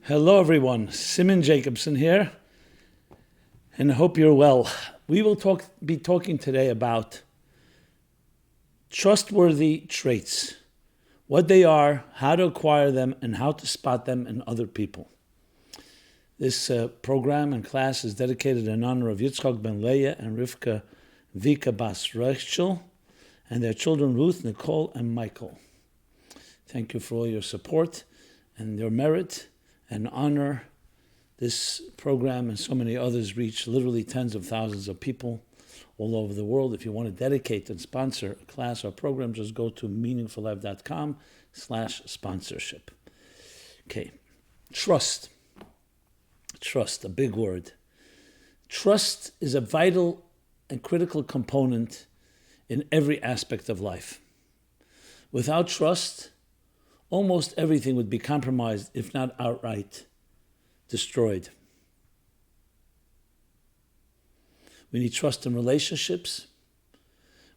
Hello everyone, Simon Jacobson here, and I hope you're well. We will be talking today about trustworthy traits, what they are, how to acquire them, and how to spot them in other people. This program and class is dedicated in honor of Yitzchak ben Leah and Rivka Vika Bas Rachel and their children Ruth, Nicole, and Michael. Thank you for all your support and your merit and honor. This program and so many others reach literally tens of thousands of people all over the world. If you want to dedicate and sponsor a class or program, just go to meaningfullife.com/sponsorship. Okay, trust. Trust, a big word. Trust is a vital and critical component in every aspect of life. Without trust, almost everything would be compromised, if not outright destroyed. We need trust in relationships.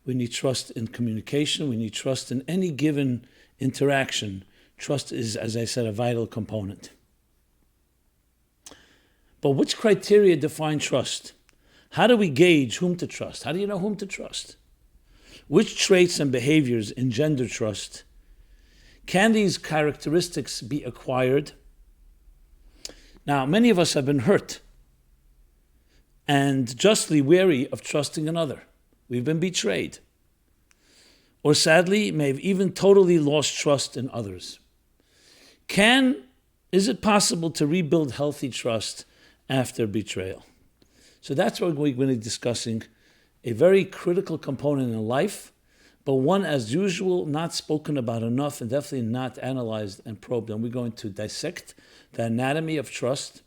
We need trust in communication. We need trust in any given interaction. Trust is, as I said, a vital component. But which criteria define trust? How do we gauge whom to trust? How do you know whom to trust? Which traits and behaviors engender trust? Can these characteristics be acquired? Now, many of us have been hurt and justly wary of trusting another. We've been betrayed. Or sadly, may have even totally lost trust in others. Is it possible to rebuild healthy trust after betrayal? So that's what we're going to be discussing, a very critical component in life, but one, as usual, not spoken about enough and definitely not analyzed and probed. And we're going to dissect the anatomy of trust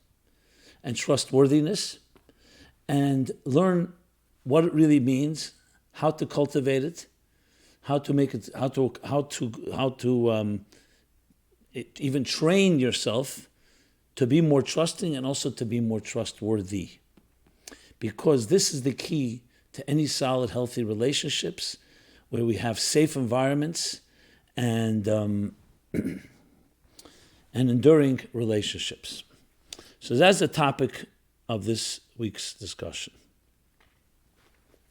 and trustworthiness and learn what it really means, how to cultivate it, how to make it, how to even train yourself to be more trusting and also to be more trustworthy. Because this is the key to any solid, healthy relationships, where we have safe environments and enduring relationships. So that's the topic of this week's discussion.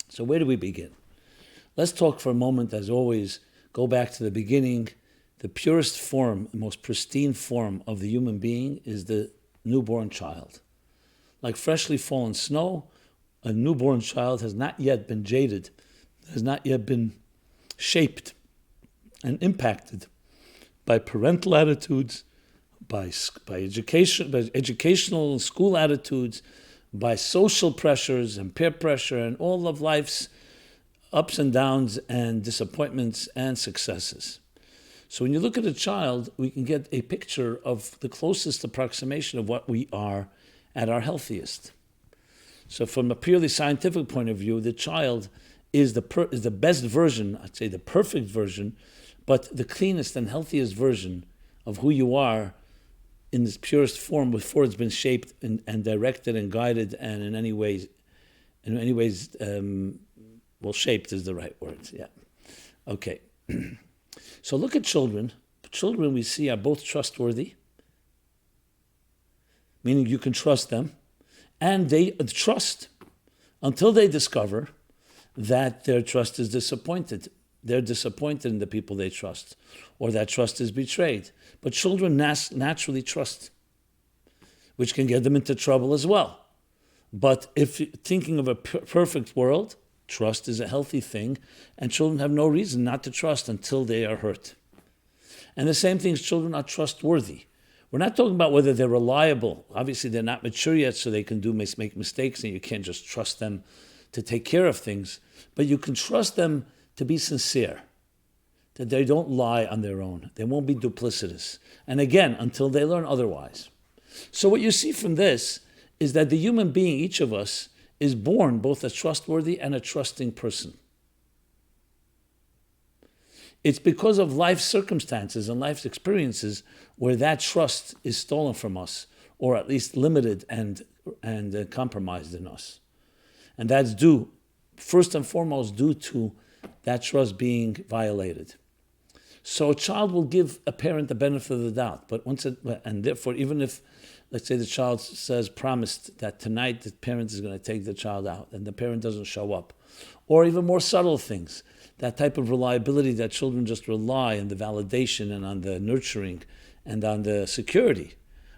So where do we begin? Let's talk for a moment, as always, go back to the beginning. The purest form, the most pristine form of the human being is the newborn child. Like freshly fallen snow, a newborn child has not yet been jaded, has not yet been shaped and impacted by parental attitudes, by educational and school attitudes, by social pressures and peer pressure and all of life's ups and downs and disappointments and successes. So when you look at a child, we can get a picture of the closest approximation of what we are at our healthiest. So from a purely scientific point of view, the child is the best version, I'd say the perfect version, but the cleanest and healthiest version of who you are in this purest form before it's been shaped and directed and guided and in any ways, shaped is the right word, yeah. Okay. So look at children. Children we see are both trustworthy, meaning you can trust them, and they trust until they discover that their trust is disappointed. They're disappointed in the people they trust, or that trust is betrayed. But children naturally trust, which can get them into trouble as well. But if you're thinking of a perfect world, trust is a healthy thing, and children have no reason not to trust until they are hurt. And the same thing is children are trustworthy. We're not talking about whether they're reliable. Obviously, they're not mature yet, so they can make mistakes, and you can't just trust them to take care of things. But you can trust them to be sincere, that they don't lie on their own. They won't be duplicitous. And again, until they learn otherwise. So what you see from this is that the human being, each of us, is born both a trustworthy and a trusting person. It's because of life circumstances and life's experiences where that trust is stolen from us, or at least limited and compromised in us. And that's due, first and foremost, due to that trust being violated. So a child will give a parent the benefit of the doubt, and therefore, even if, let's say, the child says, promised that tonight the parent is going to take the child out, and the parent doesn't show up, or even more subtle things, that type of reliability that children just rely on the validation and on the nurturing and on the security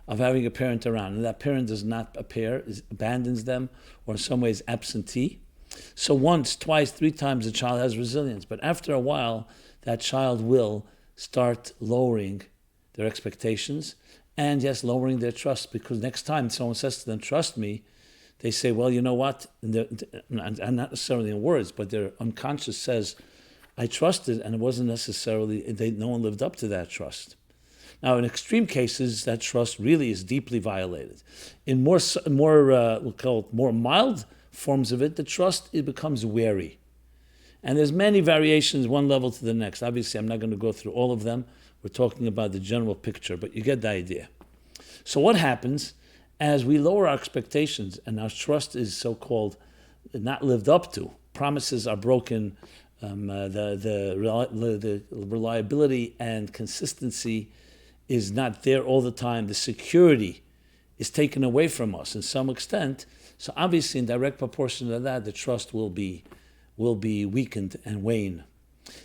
of having a parent around, and that parent does not appear, abandons them, or in some ways absentee. So once, twice, three times the child has resilience, but after a while, that child will start lowering their expectations and, yes, lowering their trust, because next time someone says to them, trust me, they say, well, you know what? And not necessarily in words, but their unconscious says, I trusted, and it wasn't necessarily, no one lived up to that trust. Now, in extreme cases, that trust really is deeply violated. In more we'll call it more mild forms of it, the trust, it becomes wary. And there's many variations, one level to the next. Obviously, I'm not going to go through all of them. We're talking about the general picture, but you get the idea. So what happens as we lower our expectations and our trust is so-called not lived up to, promises are broken, the reliability and consistency is not there all the time, the security is taken away from us in some extent. So obviously, in direct proportion to that, the trust will be weakened and wane.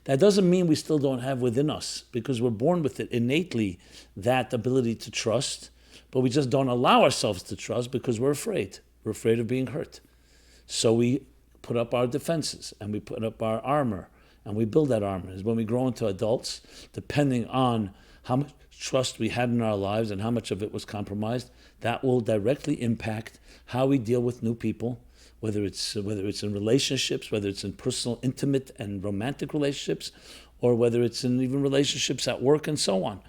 That doesn't mean we still don't have within us, because we're born with it innately, that ability to trust, but we just don't allow ourselves to trust because we're afraid. We're afraid of being hurt. So we put up our defenses and we put up our armor and we build that armor. As when we grow into adults, depending on how much trust we had in our lives and how much of it was compromised, that will directly impact how we deal with new people, whether it's in relationships, whether it's in personal, intimate, and romantic relationships, or whether it's in even relationships at work and so on.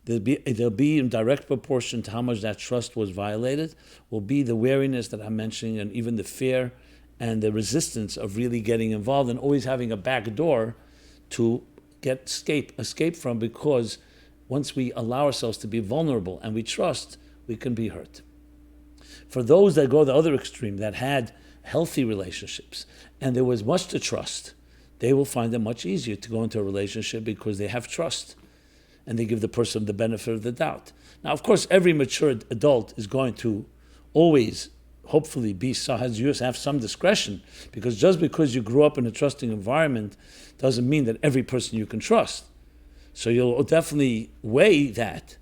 There'll be in direct proportion to how much that trust was violated, will be the wariness that I'm mentioning, and even the fear and the resistance of really getting involved and always having a back door to escape from, because once we allow ourselves to be vulnerable and we trust, we can be hurt. For those that go the other extreme, that had healthy relationships and there was much to trust, they will find it much easier to go into a relationship because they have trust and they give the person the benefit of the doubt. Now, of course, every mature adult is going to always, hopefully, have some discretion, because just because you grew up in a trusting environment doesn't mean that every person you can trust. So you'll definitely weigh that.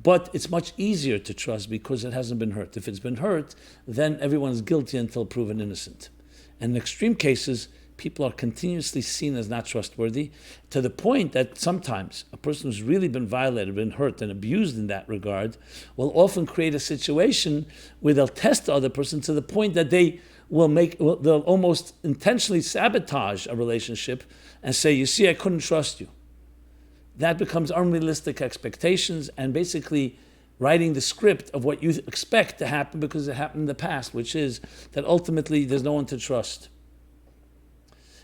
But it's much easier to trust because it hasn't been hurt. If it's been hurt, then everyone's guilty until proven innocent. And in extreme cases, people are continuously seen as not trustworthy, to the point that sometimes a person who's really been violated, been hurt, and abused in that regard will often create a situation where they'll test the other person to the point that they'll almost intentionally sabotage a relationship and say, you see, I couldn't trust you. That becomes unrealistic expectations and basically writing the script of what you expect to happen because it happened in the past, which is that ultimately there's no one to trust.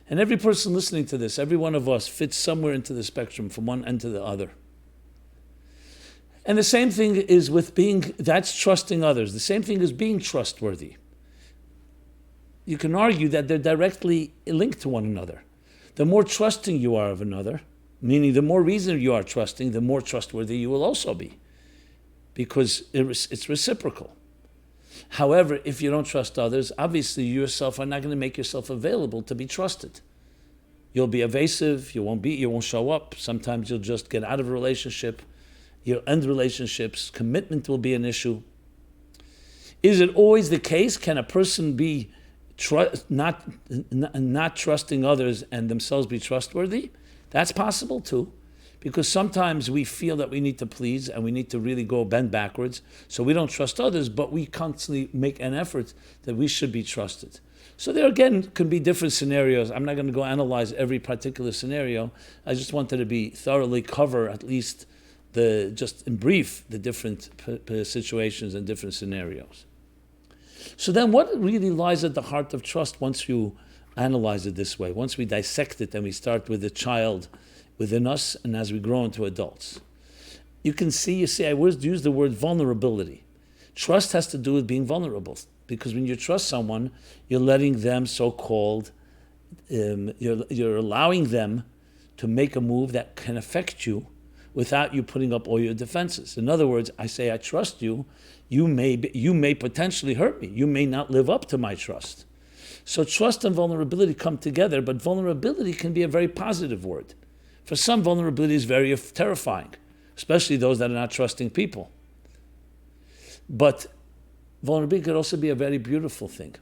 And every person listening to this, every one of us fits somewhere into the spectrum from one end to the other. And the same thing is with that's trusting others. The same thing is being trustworthy. You can argue that they're directly linked to one another. The more trusting you are of another, meaning the more reason you are trusting, the more trustworthy you will also be, because it's reciprocal. However, if you don't trust others, obviously you yourself are not going to make yourself available to be trusted. You'll be evasive, you won't show up. Sometimes you'll just get out of a relationship. You'll end relationships. Commitment will be an issue. Is it always the case? Can a person be not trusting others and themselves be trustworthy? That's possible too, because sometimes we feel that we need to please and we need to really bend backwards, so we don't trust others, but we constantly make an effort that we should be trusted. So there again could be different scenarios. I'm not going to go analyze every particular scenario. I just wanted to thoroughly cover at least just in brief the different situations and different scenarios. So then what really lies at the heart of trust once you analyze it this way, once we dissect it and we start with the child within us and as we grow into adults? You see, I use the word vulnerability. Trust has to do with being vulnerable, because when you trust someone, you're letting them so-called, you're allowing them to make a move that can affect you without you putting up all your defenses. In other words, I say I trust you. You may potentially hurt me. You may not live up to my trust. So trust and vulnerability come together, but vulnerability can be a very positive word. For some, vulnerability is very terrifying, especially those that are not trusting people. But vulnerability could also be a very beautiful thing.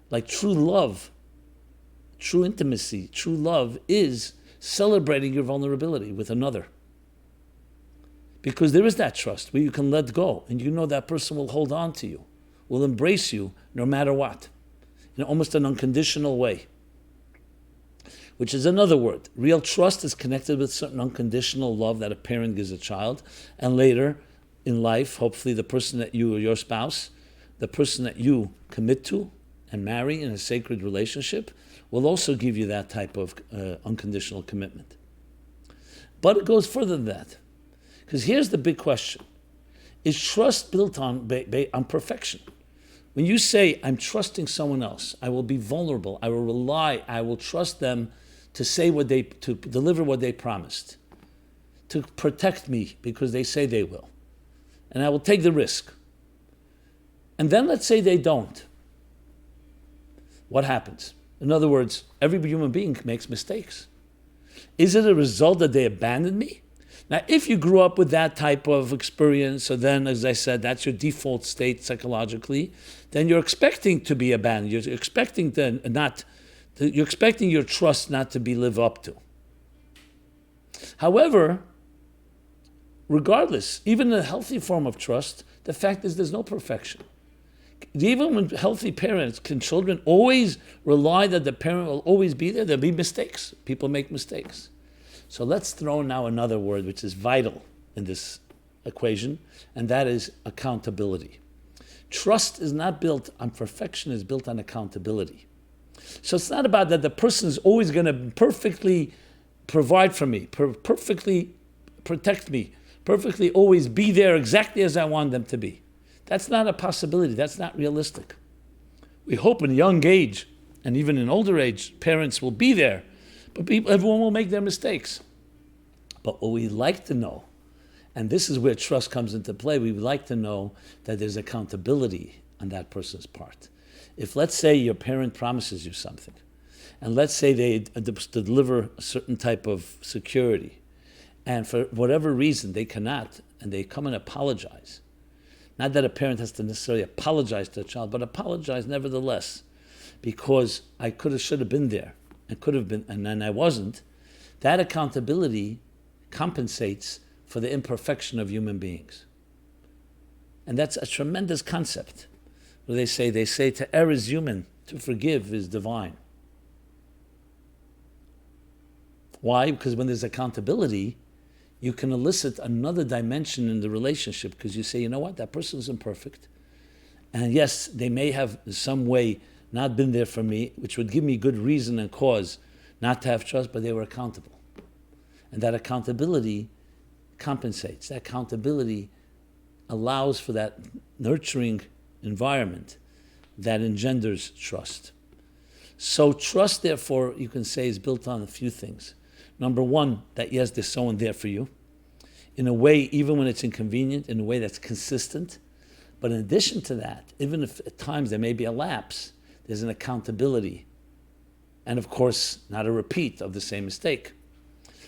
Like true love, true intimacy, true love is celebrating your vulnerability with another. Because there is that trust where you can let go and you know that person will hold on to you, will embrace you no matter what, in almost an unconditional way. Which is another word. Real trust is connected with certain unconditional love that a parent gives a child. And later in life, hopefully the person that you or your spouse, the person that you commit to and marry in a sacred relationship will also give you that type of unconditional commitment. But it goes further than that. Because here's the big question. Is trust built on perfection? When you say, I'm trusting someone else, I will be vulnerable, I will rely, I will trust them to deliver what they promised, to protect me because they say they will. And I will take the risk. And then let's say they don't. What happens? In other words, every human being makes mistakes. Is it a result that they abandoned me? Now, if you grew up with that type of experience, so then, as I said, that's your default state psychologically, then you're expecting to be abandoned. You're expecting you're expecting your trust not to be lived up to. However, regardless, even in a healthy form of trust, the fact is there's no perfection. Even when healthy parents, can children always rely that the parent will always be there? There'll be mistakes. People make mistakes. So let's throw now another word which is vital in this equation, and that is accountability. Trust is not built on perfection, it's built on accountability. So it's not about that the person is always going to perfectly provide for me, perfectly protect me, perfectly always be there exactly as I want them to be. That's not a possibility. That's not realistic. We hope in young age, and even in older age, parents will be there, but everyone will make their mistakes. But what we like to know, and this is where trust comes into play, we would like to know that there's accountability on that person's part. If, let's say, your parent promises you something, and let's say they deliver a certain type of security, and for whatever reason they cannot, and they come and apologize. Not that a parent has to necessarily apologize to a child, but apologize nevertheless, because I should have been there, and could have been, and then I wasn't. That accountability compensates for the imperfection of human beings. And that's a tremendous concept. Where they say to err is human, to forgive is divine. Why? Because when there's accountability, you can elicit another dimension in the relationship, because you say, you know what, that person is imperfect. And yes, they may have in some way not been there for me, which would give me good reason and cause not to have trust, but they were accountable. And that accountability compensates. That accountability allows for that nurturing environment that engenders trust. So trust, therefore, you can say is built on a few things. Number one, that yes, there's someone there for you, in a way, even when it's inconvenient, in a way that's consistent. But in addition to that, even if at times there may be a lapse, there's an accountability. And of course, not a repeat of the same mistake.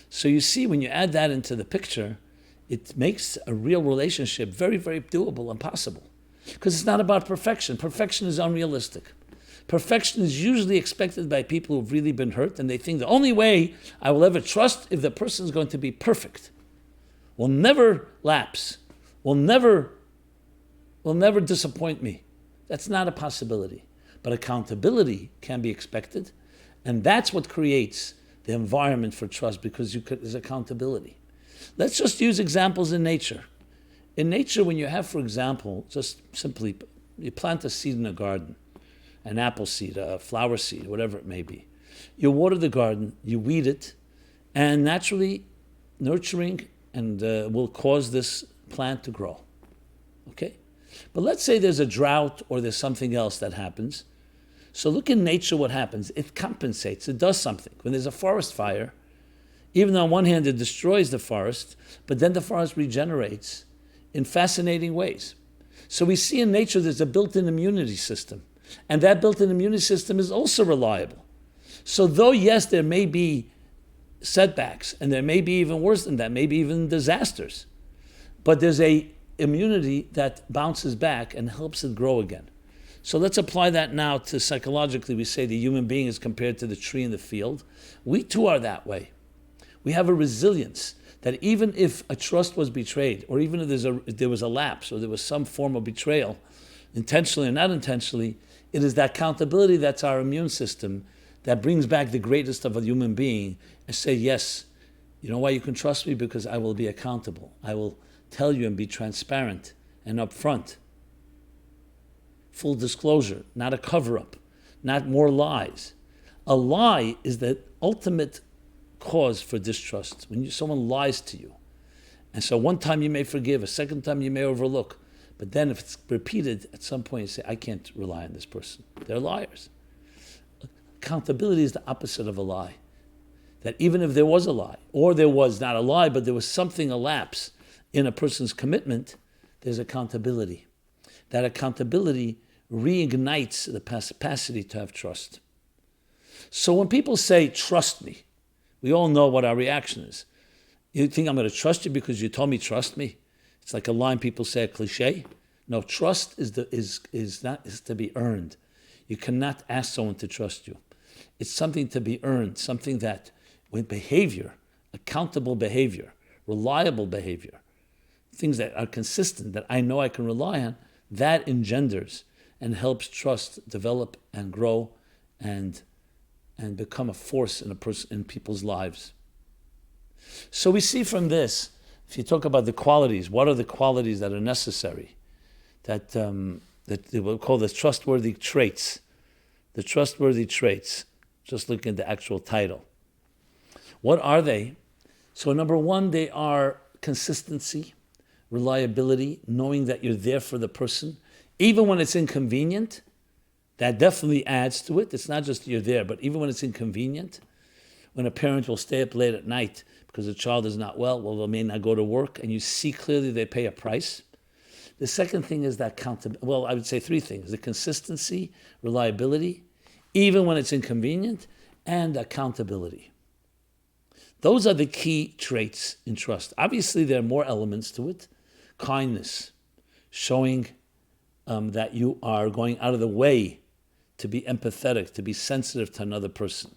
So you see, when you add that into the picture, it makes a real relationship very, very doable and possible. Because it's not about perfection. Perfection is unrealistic. Perfection is usually expected by people who've really been hurt, and they think the only way I will ever trust if the person is going to be perfect, will never lapse, will never disappoint me. That's not a possibility. But accountability can be expected, and that's what creates the environment for trust, because there's accountability. Let's just use examples in nature. In nature, when you have, for example, just simply, you plant a seed in a garden, an apple seed, a flower seed, whatever it may be. You water the garden, you weed it, and naturally nurturing and will cause this plant to grow. Okay? But let's say there's a drought or there's something else that happens. So look in nature what happens. It compensates. It does something. When there's a forest fire, Even though on one hand it destroys the forest, but then the forest regenerates in fascinating ways. So we see in nature there's a built-in immunity system. And that built-in immunity system is also reliable. So though, yes, there may be setbacks, and there may be even worse than that, maybe even disasters, but there's a immunity that bounces back and helps it grow again. So let's apply that now to psychologically. We say the human being is compared to the tree in the field. We too are that way. We have a resilience that even if a trust was betrayed, or even if there was a lapse, or there was some form of betrayal, intentionally or not intentionally, it is that accountability that's our immune system that brings back the greatest of a human being and say, yes, you know why you can trust me? Because I will be accountable. I will tell you and be transparent and upfront. Full disclosure, not a cover-up, not more lies. A lie is the ultimate cause for distrust, when someone lies to you. And so one time you may forgive, a second time you may overlook, but then if it's repeated, at some point you say, I can't rely on this person. They're liars. Accountability is the opposite of a lie. That even if there was a lie, or there was not a lie, but there was something, a lapse in a person's commitment, there's accountability. That accountability reignites the capacity to have trust. So when people say, trust me, we all know what our reaction is. You think I'm going to trust you because you told me trust me? It's like a line people say, a cliche. No, trust is to be earned. You cannot ask someone to trust you. It's something to be earned, something that with behavior, accountable behavior, reliable behavior, things that are consistent, that I know I can rely on, that engenders and helps trust develop and grow and become a force in people's lives. So we see from this, if you talk about the qualities, what are the qualities that are necessary? That we'll call the trustworthy traits. The trustworthy traits, just looking at the actual title. What are they? So number one, they are consistency, reliability, knowing that you're there for the person, even when it's inconvenient. That definitely adds to it. It's not just you're there, but even when it's inconvenient, when a parent will stay up late at night because the child is not well, they may not go to work, and you see clearly they pay a price. The second thing is that accountability. Well, I would say three things: the consistency, reliability, even when it's inconvenient, and accountability. Those are the key traits in trust. Obviously, there are more elements to it. Kindness, showing that you are going out of the way to be empathetic, to be sensitive to another person.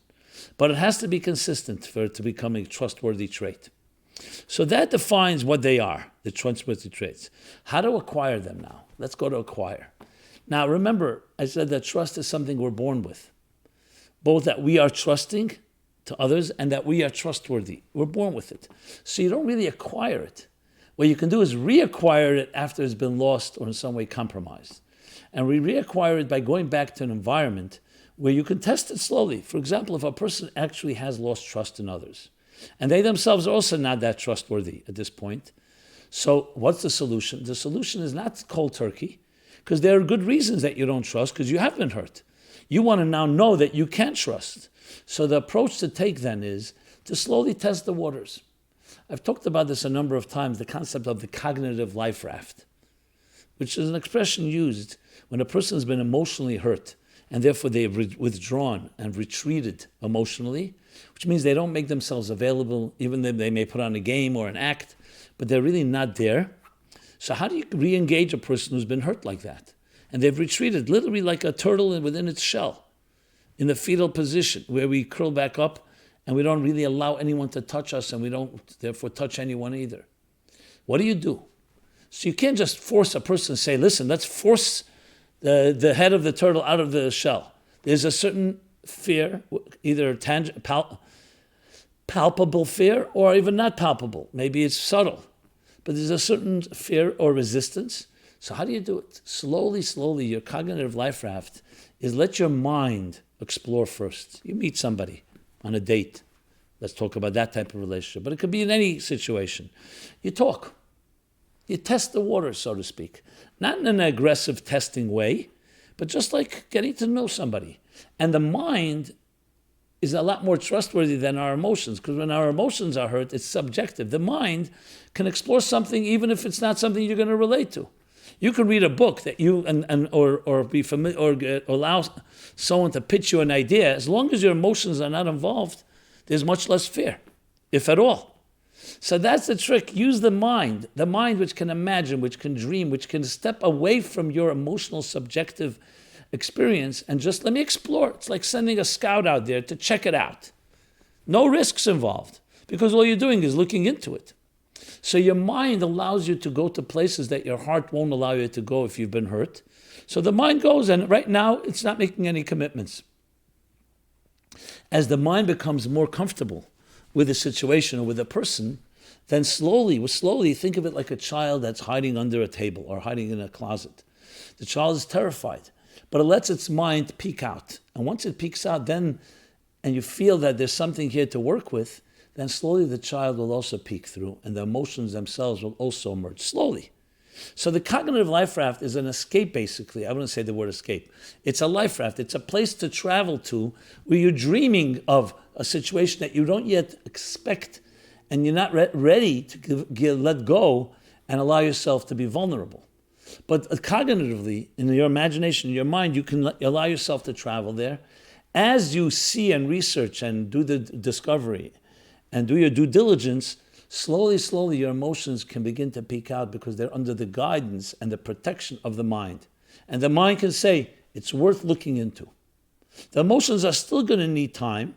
But it has to be consistent for it to become a trustworthy trait. So that defines what they are, the trustworthy traits. How to acquire them now? Let's go to acquire. Now remember, I said that trust is something we're born with. Both that we are trusting to others and that we are trustworthy. We're born with it. So you don't really acquire it. What you can do is reacquire it after it's been lost or in some way compromised. And we reacquire it by going back to an environment where you can test it slowly. For example, if a person actually has lost trust in others, and they themselves are also not that trustworthy at this point, so what's the solution? The solution is not cold turkey, because there are good reasons that you don't trust, because you have been hurt. You want to now know that you can trust. So the approach to take then is to slowly test the waters. I've talked about this a number of times, the concept of the cognitive life raft, which is an expression used when a person has been emotionally hurt, and therefore they've withdrawn and retreated emotionally, which means they don't make themselves available, even though they may put on a game or an act, but they're really not there. So how do you re-engage a person who's been hurt like that? And they've retreated, literally like a turtle within its shell, in the fetal position, where we curl back up and we don't really allow anyone to touch us, and we don't therefore touch anyone either. What do? So you can't just force a person to say, listen, let's force the head of the turtle out of the shell. There's a certain fear, either palpable fear or even not palpable. Maybe it's subtle. But there's a certain fear or resistance. So how do you do it? Slowly, your cognitive life raft is let your mind explore first. You meet somebody on a date. Let's talk about that type of relationship. But it could be in any situation. You talk. You test the waters, so to speak. Not in an aggressive testing way, but just like getting to know somebody. And the mind is a lot more trustworthy than our emotions, because when our emotions are hurt, it's subjective. The mind can explore something even if it's not something you're going to relate to. You can read a book that you or be familiar or allow someone to pitch you an idea. As long as your emotions are not involved, there's much less fear, if at all. So that's the trick. Use the mind which can imagine, which can dream, which can step away from your emotional subjective experience and just let me explore. It's like sending a scout out there to check it out. No risks involved, because all you're doing is looking into it. So your mind allows you to go to places that your heart won't allow you to go if you've been hurt. So the mind goes, and right now it's not making any commitments. As the mind becomes more comfortable with a situation or with a person, then slowly think of it like a child that's hiding under a table or hiding in a closet. The child is terrified, but it lets its mind peek out. And once it peeks out, and you feel that there's something here to work with, then slowly the child will also peek through, and the emotions themselves will also emerge, slowly. So the cognitive life raft is an escape, basically. I wouldn't say the word escape. It's a life raft. It's a place to travel to where you're dreaming of a situation that you don't yet expect, and you're not ready to let go and allow yourself to be vulnerable. But cognitively, in your imagination, in your mind, you can allow yourself to travel there. As you see and research and do the discovery and do your due diligence, slowly, your emotions can begin to peek out because they're under the guidance and the protection of the mind. And the mind can say, it's worth looking into. The emotions are still going to need time,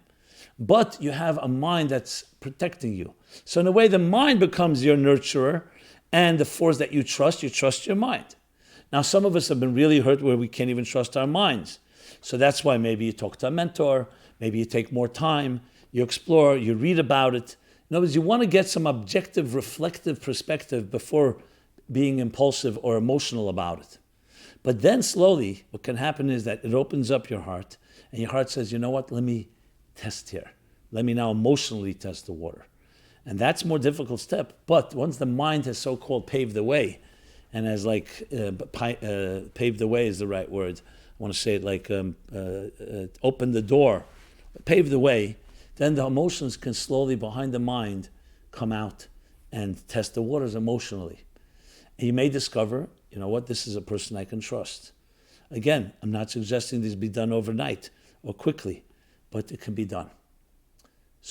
but you have a mind that's protecting you. So in a way, the mind becomes your nurturer, and the force that you trust your mind. Now, some of us have been really hurt where we can't even trust our minds. So that's why maybe you talk to a mentor, maybe you take more time, you explore, you read about it. In other words, you want to get some objective, reflective perspective before being impulsive or emotional about it. But then slowly, what can happen is that it opens up your heart, and your heart says, you know what, let me test here. Let me now emotionally test the water. And that's a more difficult step. But once the mind has so-called paved the way, and has paved the way is the right word. I want to say it like opened the door, paved the way, then the emotions can slowly behind the mind come out and test the waters emotionally. And you may discover, you know what, this is a person I can trust. Again, I'm not suggesting this be done overnight or quickly, but it can be done.